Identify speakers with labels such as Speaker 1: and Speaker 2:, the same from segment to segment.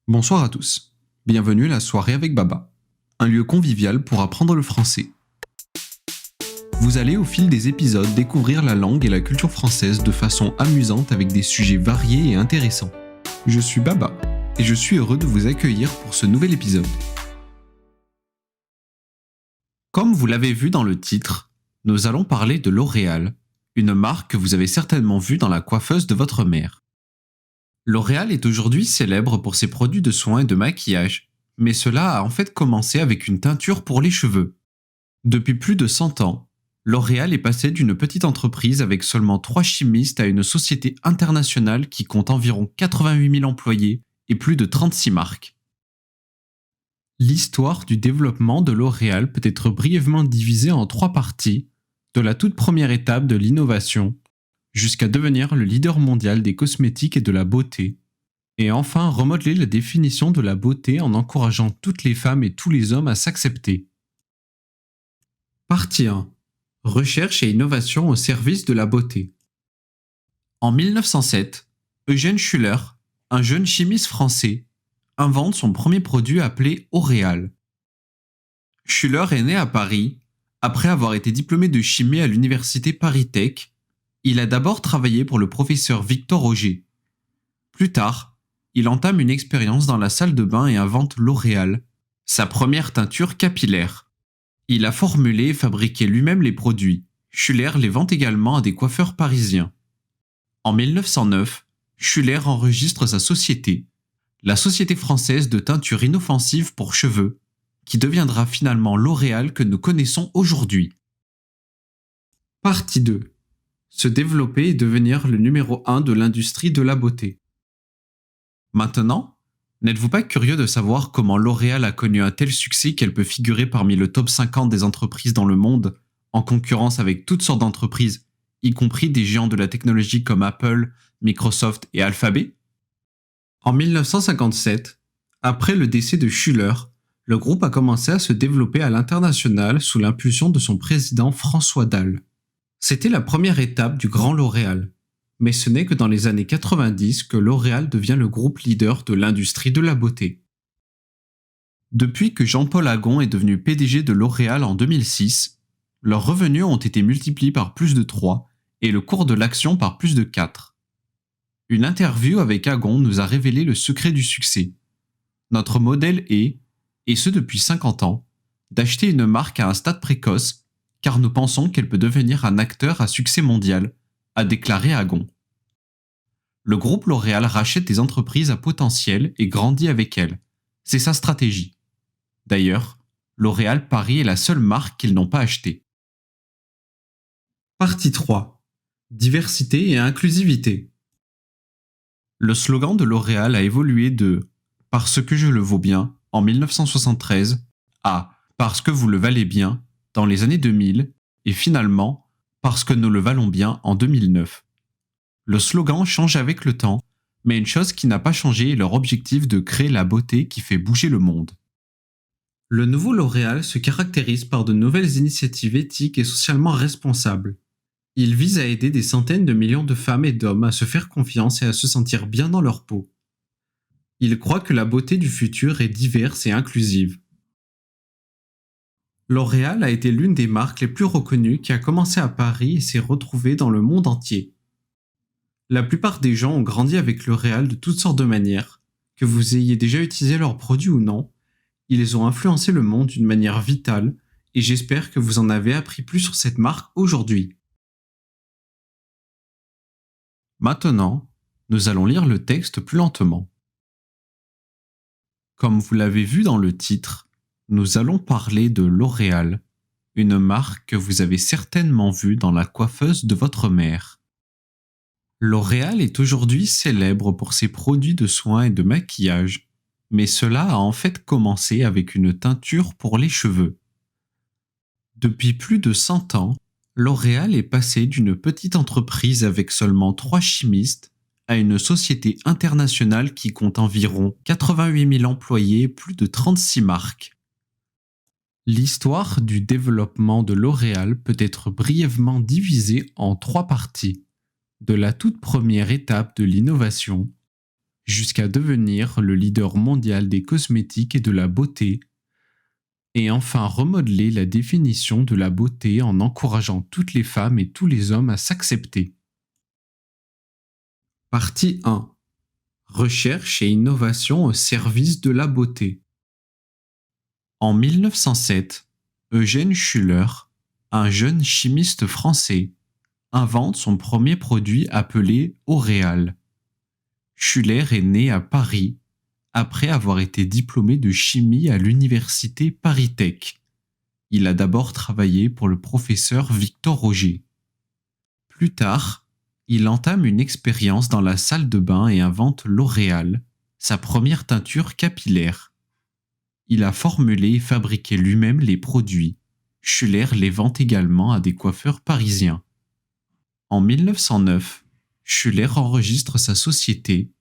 Speaker 1: Bonsoir à tous, bienvenue à la soirée avec Baba, un lieu convivial pour apprendre le français. Vous allez au fil des épisodes découvrir la langue et la culture française de façon amusante avec des sujets variés et intéressants. Je suis Baba et je suis heureux de vous accueillir pour ce nouvel épisode. Comme vous l'avez vu dans le titre, nous allons parler de L'Oréal, une marque que vous avez certainement vue dans la coiffeuse de votre mère. L'Oréal est aujourd'hui célèbre pour ses produits de soins et de maquillage, mais cela a en fait commencé avec une teinture pour les cheveux. Depuis plus de 100 ans, L'Oréal est passé d'une petite entreprise avec seulement 3 chimistes à une société internationale qui compte environ 88 000 employés et plus de 36 marques. L'histoire du développement de L'Oréal peut être brièvement divisée en 3 parties, de la toute première étape de l'innovation jusqu'à devenir le leader mondial des cosmétiques et de la beauté, et enfin remodeler la définition de la beauté en encourageant toutes les femmes et tous les hommes à s'accepter. Partie 1. Recherche et innovation au service de la beauté. En 1907, Eugène Schuller, un jeune chimiste français, invente son premier produit appelé Oréal. Schuller est né à Paris. Après avoir été diplômé de chimie à l'université Paris Tech, il a d'abord travaillé pour le professeur Victor Roger. Plus tard, il entame une expérience dans la salle de bain et invente L'Oréal, sa première teinture capillaire. Il a formulé et fabriqué lui-même les produits. Schuller les vend également à des coiffeurs parisiens. En 1909, Schuller enregistre sa société, la Société française de teinture inoffensive pour cheveux, qui deviendra finalement L'Oréal que nous connaissons aujourd'hui. Partie 2. Se développer et devenir le numéro 1 de l'industrie de la beauté. Maintenant, n'êtes-vous pas curieux de savoir comment L'Oréal a connu un tel succès qu'elle peut figurer parmi le top 50 des entreprises dans le monde, en concurrence avec toutes sortes d'entreprises, y compris des géants de la technologie comme Apple, Microsoft et Alphabet? En 1957, après le décès de Schuller, le groupe a commencé à se développer à l'international sous l'impulsion de son président François Dalle. C'était la première étape du Grand L'Oréal. Mais ce n'est que dans les années 90 que L'Oréal devient le groupe leader de l'industrie de la beauté. Depuis que Jean-Paul Agon est devenu PDG de L'Oréal en 2006, leurs revenus ont été multipliés par plus de 3 et le cours de l'action par plus de 4. Une interview avec Agon nous a révélé le secret du succès. Notre modèle est, et ce depuis 50 ans, d'acheter une marque à un stade précoce, car nous pensons qu'elle peut devenir un acteur à succès mondial, a déclaré Agon. Le groupe L'Oréal rachète des entreprises à potentiel et grandit avec elles. C'est sa stratégie. D'ailleurs, L'Oréal Paris est la seule marque qu'ils n'ont pas achetée. Partie 3. Diversité et inclusivité. Le slogan de L'Oréal a évolué de « Parce que je le vaux bien » en 1973 à « Parce que vous le valez bien » dans les années 2000 et finalement « Parce que nous le valons bien » en 2009. Le slogan change avec le temps, mais une chose qui n'a pas changé est leur objectif de créer la beauté qui fait bouger le monde. Le nouveau L'Oréal se caractérise par de nouvelles initiatives éthiques et socialement responsables. Il vise à aider des centaines de millions de femmes et d'hommes à se faire confiance et à se sentir bien dans leur peau. Il croit que la beauté du futur est diverse et inclusive. L'Oréal a été l'une des marques les plus reconnues qui a commencé à Paris et s'est retrouvée dans le monde entier. La plupart des gens ont grandi avec L'Oréal de toutes sortes de manières. Que vous ayez déjà utilisé leurs produits ou non, ils ont influencé le monde d'une manière vitale et j'espère que vous en avez appris plus sur cette marque aujourd'hui. Maintenant, nous allons lire le texte plus lentement. Comme vous l'avez vu dans le titre, nous allons parler de L'Oréal, une marque que vous avez certainement vue dans la coiffeuse de votre mère. L'Oréal est aujourd'hui célèbre pour ses produits de soins et de maquillage, mais cela a en fait commencé avec une teinture pour les cheveux. Depuis plus de 100 ans, L'Oréal est passé d'une petite entreprise avec seulement 3 chimistes à une société internationale qui compte environ 88 000 employés et plus de 36 marques. L'histoire du développement de L'Oréal peut être brièvement divisée en 3 parties, de la toute première étape de l'innovation jusqu'à devenir le leader mondial des cosmétiques et de la beauté, et enfin remodeler la définition de la beauté en encourageant toutes les femmes et tous les hommes à s'accepter. Partie 1. Recherche et innovation au service de la beauté. En 1907, Eugène Schuller, un jeune chimiste français, invente son premier produit appelé Auréal. Schuller est né à Paris après avoir été diplômé de chimie à l'université Paris Tech. Il a d'abord travaillé pour le professeur Victor Roger. Plus tard, il entame une expérience dans la salle de bain et invente L'Oréal, sa première teinture capillaire. Il a formulé et fabriqué lui-même les produits. Schuller les vend également à des coiffeurs parisiens. En 1909, Schuller enregistre sa société,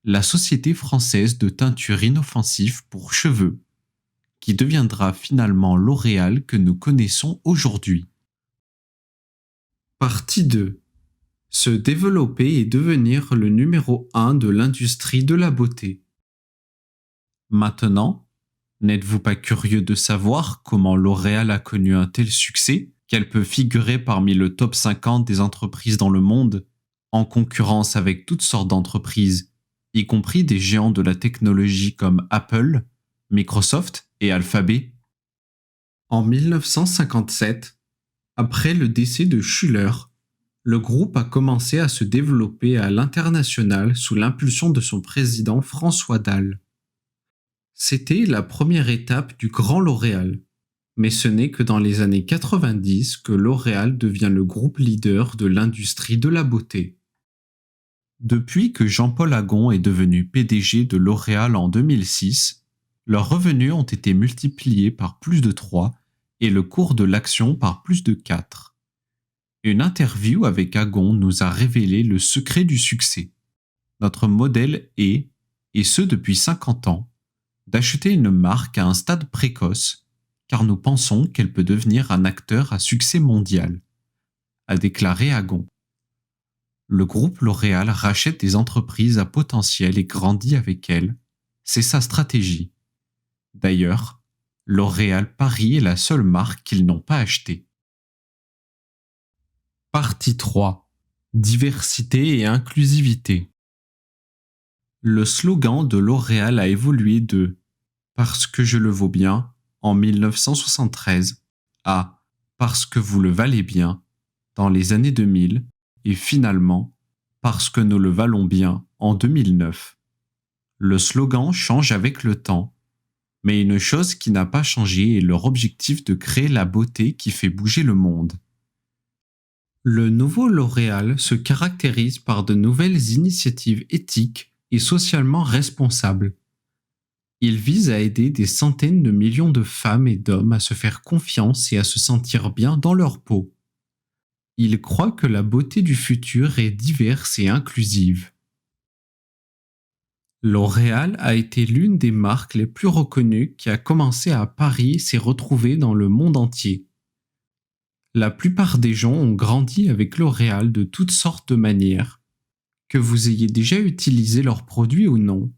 Speaker 1: la Société française de teinture inoffensive pour cheveux, qui deviendra finalement L'Oréal que nous connaissons aujourd'hui. Partie 2. Se développer et devenir le numéro 1 de l'industrie de la beauté. Maintenant, n'êtes-vous pas curieux de savoir comment L'Oréal a connu un tel succès qu'elle peut figurer parmi le top 50 des entreprises dans le monde, en concurrence avec toutes sortes d'entreprises, y compris des géants de la technologie comme Apple, Microsoft et Alphabet? En 1957, après le décès de Schuller, le groupe a commencé à se développer à l'international sous l'impulsion de son président François Dalle. C'était la première étape du Grand L'Oréal, mais ce n'est que dans les années 90 que L'Oréal devient le groupe leader de l'industrie de la beauté. Depuis que Jean-Paul Agon est devenu PDG de L'Oréal en 2006, leurs revenus ont été multipliés par plus de 3 et le cours de l'action par plus de 4. Une interview avec Agon nous a révélé le secret du succès. Notre modèle est, et ce depuis 50 ans, d'acheter une marque à un stade précoce, car nous pensons qu'elle peut devenir un acteur à succès mondial, a déclaré Agon. Le groupe L'Oréal rachète des entreprises à potentiel et grandit avec elles. C'est sa stratégie. D'ailleurs, L'Oréal Paris est la seule marque qu'ils n'ont pas achetée. Partie 3. Diversité et inclusivité. Le slogan de L'Oréal a évolué de « Parce que je le vaux bien » en 1973 à « Parce que vous le valez bien » dans les années 2000 et finalement « Parce que nous le valons bien » en 2009. Le slogan change avec le temps, mais une chose qui n'a pas changé est leur objectif de créer la beauté qui fait bouger le monde. Le nouveau L'Oréal se caractérise par de nouvelles initiatives éthiques et socialement responsables. Il vise à aider des centaines de millions de femmes et d'hommes à se faire confiance et à se sentir bien dans leur peau. Il croit que la beauté du futur est diverse et inclusive. L'Oréal a été l'une des marques les plus reconnues qui a commencé à Paris et s'est retrouvée dans le monde entier. La plupart des gens ont grandi avec L'Oréal de toutes sortes de manières. Que vous ayez déjà utilisé leurs produits ou non,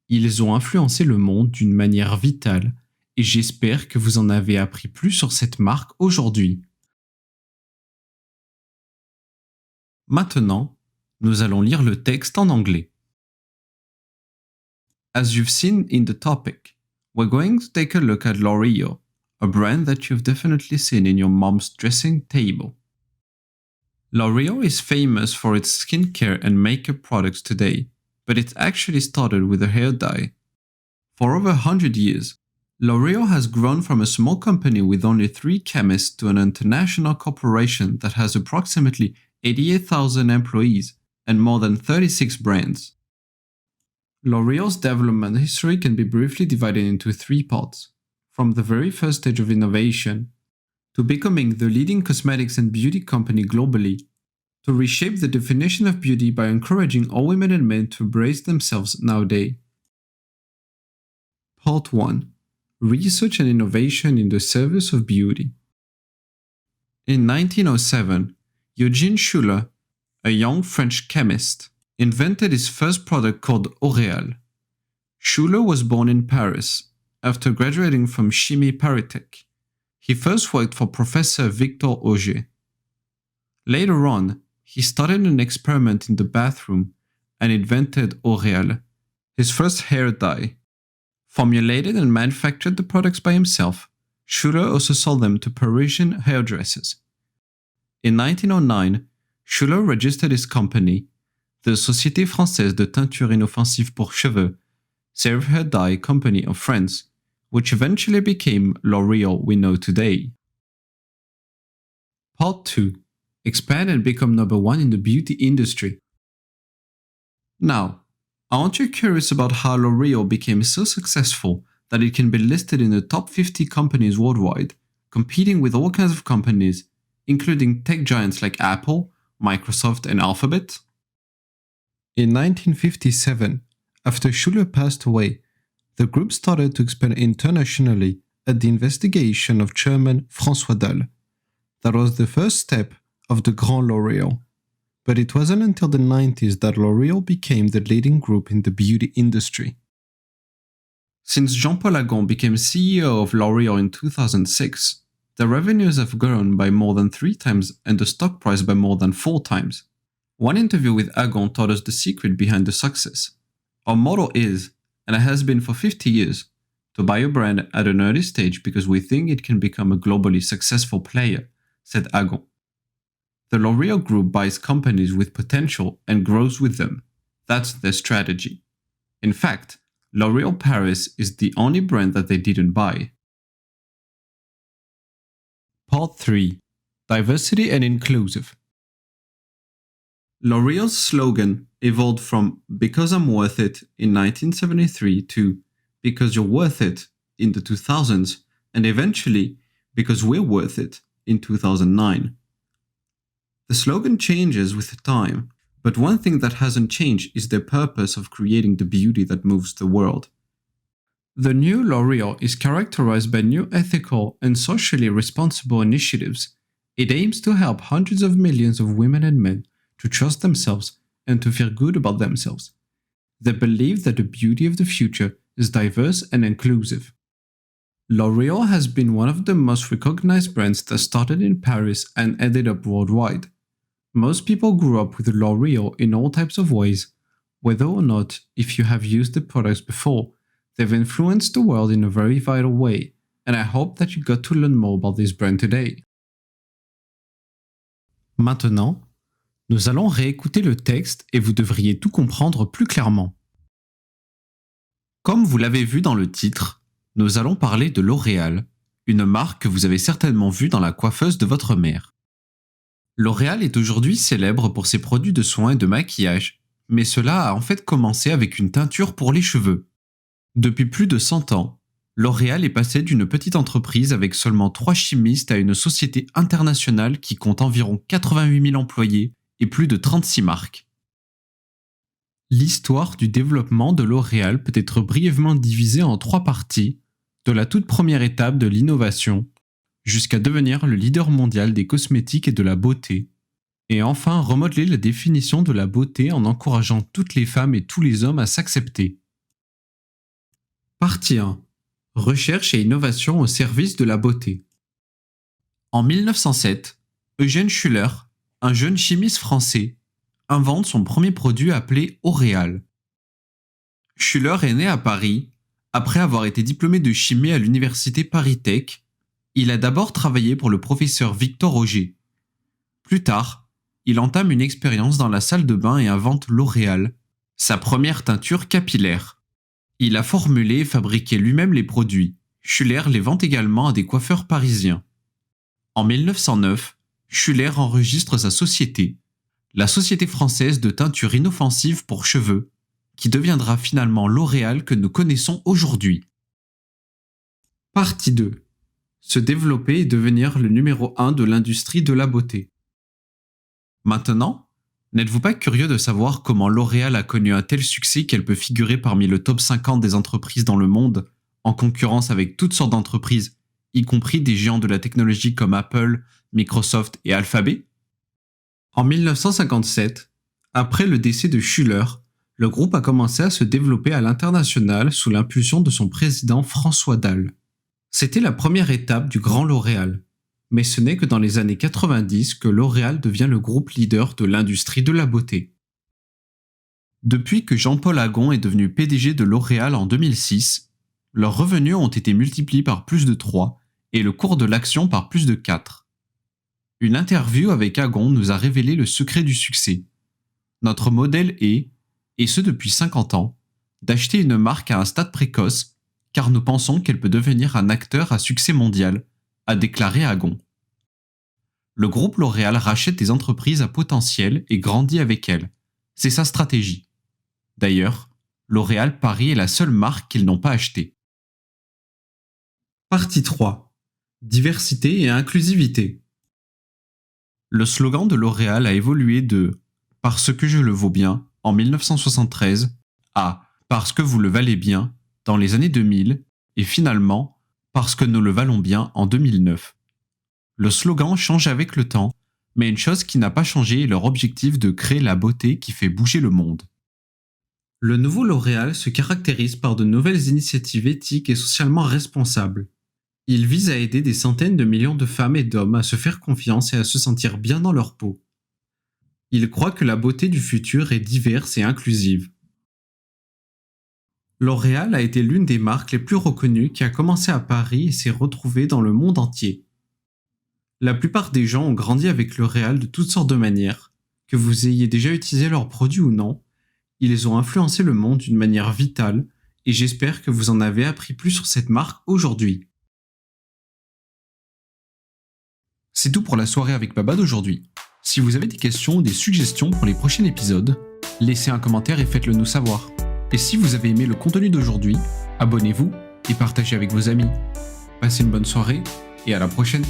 Speaker 1: ils ont influencé le monde d'une manière vitale et j'espère que vous en avez appris plus sur cette marque aujourd'hui. Maintenant, nous allons lire le texte en anglais. As you've seen in the topic, we're going to take a look at L'Oreal, a brand that you've definitely seen in your mom's dressing table. L'Oreal is famous for its skincare and makeup products today, but it actually started with a hair dye. For over 100 years, L'Oreal has grown from a small company with only 3 chemists to an international corporation that has approximately 88,000 employees and more than 36 brands. L'Oreal's development history can be briefly divided into 3 parts, from the very first stage of innovation, to becoming the leading cosmetics and beauty company globally, to reshape the definition of beauty by encouraging all women and men to embrace themselves nowadays. Part 1. Research and innovation in the service of beauty. In 1907, Eugène Schuller, a young French chemist, invented his first product called L'Oréal. Schuller was born in Paris. After graduating from Chimie Paris-Tech, he first worked for Professor Victor Auger. Later on, he started an experiment in the bathroom and invented L'Oréal, his first hair dye. Formulated and manufactured the products by himself, Schuller also sold them to Parisian hairdressers. In 1909, Schuller registered his company, the Société Française de Teinture Inoffensive pour Cheveux, Save Hair Dye Company of France, which eventually became L'Oréal we know today. Part 2. Expand and become number one in the beauty industry. Now, aren't you curious about how L'Oréal became so successful that it can be listed in the top 50 companies worldwide, competing with all kinds of companies, including tech giants like Apple, Microsoft, and Alphabet? In 1957, after Schuller passed away, the group started to expand internationally at the instigation of Chairman François Dalle. That was the first step of the Grand L'Oréal. But it wasn't until the 90s that L'Oréal became the leading group in the beauty industry. Since Jean-Paul Agon became CEO of L'Oréal in 2006, the revenues have grown by more than 3 times and the stock price by more than 4 times. One interview with Agon taught us the secret behind the success. Our motto is, and it has been for 50 years, to buy a brand at an early stage because we think it can become a globally successful player, said Agon. The L'Oréal Group buys companies with potential and grows with them. That's their strategy. In fact, L'Oréal Paris is the only brand that they didn't buy. Part 3. Diversity and Inclusive. L'Oréal's slogan evolved from "Because I'm worth it" in 1973 to "Because you're worth it" in the 2000s, and eventually "Because we're worth it" in 2009. The slogan changes with time, but one thing that hasn't changed is their purpose of creating the beauty that moves the world. The new L'Oréal is characterized by new ethical and socially responsible initiatives. It aims to help hundreds of millions of women and men to trust themselves and to feel good about themselves. They believe that the beauty of the future is diverse and inclusive. L'Oréal has been one of the most recognized brands that started in Paris and ended up worldwide. Most people grew up with L'Oréal in all types of ways. Whether or not, if you have used the products before, they've influenced the world in a very vital way, and I hope that you got to learn more about this brand today. Maintenant, nous allons réécouter le texte et vous devriez tout comprendre plus clairement. Comme vous l'avez vu dans le titre, nous allons parler de L'Oréal, une marque que vous avez certainement vue dans la coiffeuse de votre mère. L'Oréal est aujourd'hui célèbre pour ses produits de soins et de maquillage, mais cela a en fait commencé avec une teinture pour les cheveux. Depuis plus de 100 ans, L'Oréal est passé d'une petite entreprise avec seulement 3 chimistes à une société internationale qui compte environ 88 000 employés et plus de 36 marques. L'histoire du développement de L'Oréal peut être brièvement divisée en 3 parties, de la toute première étape de l'innovation, jusqu'à devenir le leader mondial des cosmétiques et de la beauté, et enfin remodeler la définition de la beauté en encourageant toutes les femmes et tous les hommes à s'accepter. Partie 1. Recherche et innovation au service de la beauté. En 1907, Eugène Schuller, un jeune chimiste français, invente son premier produit appelé L'Oréal. Schuller est né à Paris. Après avoir été diplômé de chimie à l'université Paris-Tech, il a d'abord travaillé pour le professeur Victor Auger. Plus tard, il entame une expérience dans la salle de bain et invente L'Oréal, sa première teinture capillaire. Il a formulé et fabriqué lui-même les produits. Schuller les vend également à des coiffeurs parisiens. En 1909, Schuller enregistre sa société, la Société française de teinture inoffensive pour cheveux, qui deviendra finalement L'Oréal que nous connaissons aujourd'hui. Partie 2. Se développer et devenir le numéro 1 de l'industrie de la beauté. Maintenant, n'êtes-vous pas curieux de savoir comment L'Oréal a connu un tel succès qu'elle peut figurer parmi le top 50 des entreprises dans le monde, en concurrence avec toutes sortes d'entreprises, y compris des géants de la technologie comme Apple, Microsoft et Alphabet? En 1957, Après le décès de Schuller, le groupe a commencé à se développer à l'international sous l'impulsion de son président François Dalle. C'était la première étape du Grand L'Oréal. Mais ce n'est que dans les années 90 que L'Oréal devient le groupe leader de l'industrie de la beauté. Depuis que Jean-Paul Agon est devenu PDG de L'Oréal en 2006, leurs revenus ont été multipliés par plus de 3 et le cours de l'action par plus de 4. Une interview avec Agon nous a révélé le secret du succès. Notre modèle est, et ce depuis 50 ans, d'acheter une marque à un stade précoce, car nous pensons qu'elle peut devenir un acteur à succès mondial, a déclaré Agon. Le groupe L'Oréal rachète des entreprises à potentiel et grandit avec elles. C'est sa stratégie. D'ailleurs, L'Oréal Paris est la seule marque qu'ils n'ont pas achetée. Partie 3. Diversité et inclusivité. Le slogan de L'Oréal a évolué de « Parce que je le vaux bien » en 1973 à « Parce que vous le valez bien » dans les années 2000 et finalement « Parce que nous le valons bien » en 2009. Le slogan change avec le temps, mais une chose qui n'a pas changé est leur objectif de créer la beauté qui fait bouger le monde. Le nouveau L'Oréal se caractérise par de nouvelles initiatives éthiques et socialement responsables. Il vise à aider des centaines de millions de femmes et d'hommes à se faire confiance et à se sentir bien dans leur peau. Il croit que la beauté du futur est diverse et inclusive. L'Oréal a été l'une des marques les plus reconnues qui a commencé à Paris et s'est retrouvée dans le monde entier. La plupart des gens ont grandi avec L'Oréal de toutes sortes de manières. Que vous ayez déjà utilisé leurs produits ou non, ils ont influencé le monde d'une manière vitale et j'espère que vous en avez appris plus sur cette marque aujourd'hui. C'est tout pour la soirée avec Baba d'aujourd'hui. Si vous avez des questions ou des suggestions pour les prochains épisodes, laissez un commentaire et faites-le nous savoir. Et si vous avez aimé le contenu d'aujourd'hui, abonnez-vous et partagez avec vos amis. Passez une bonne soirée et à la prochaine.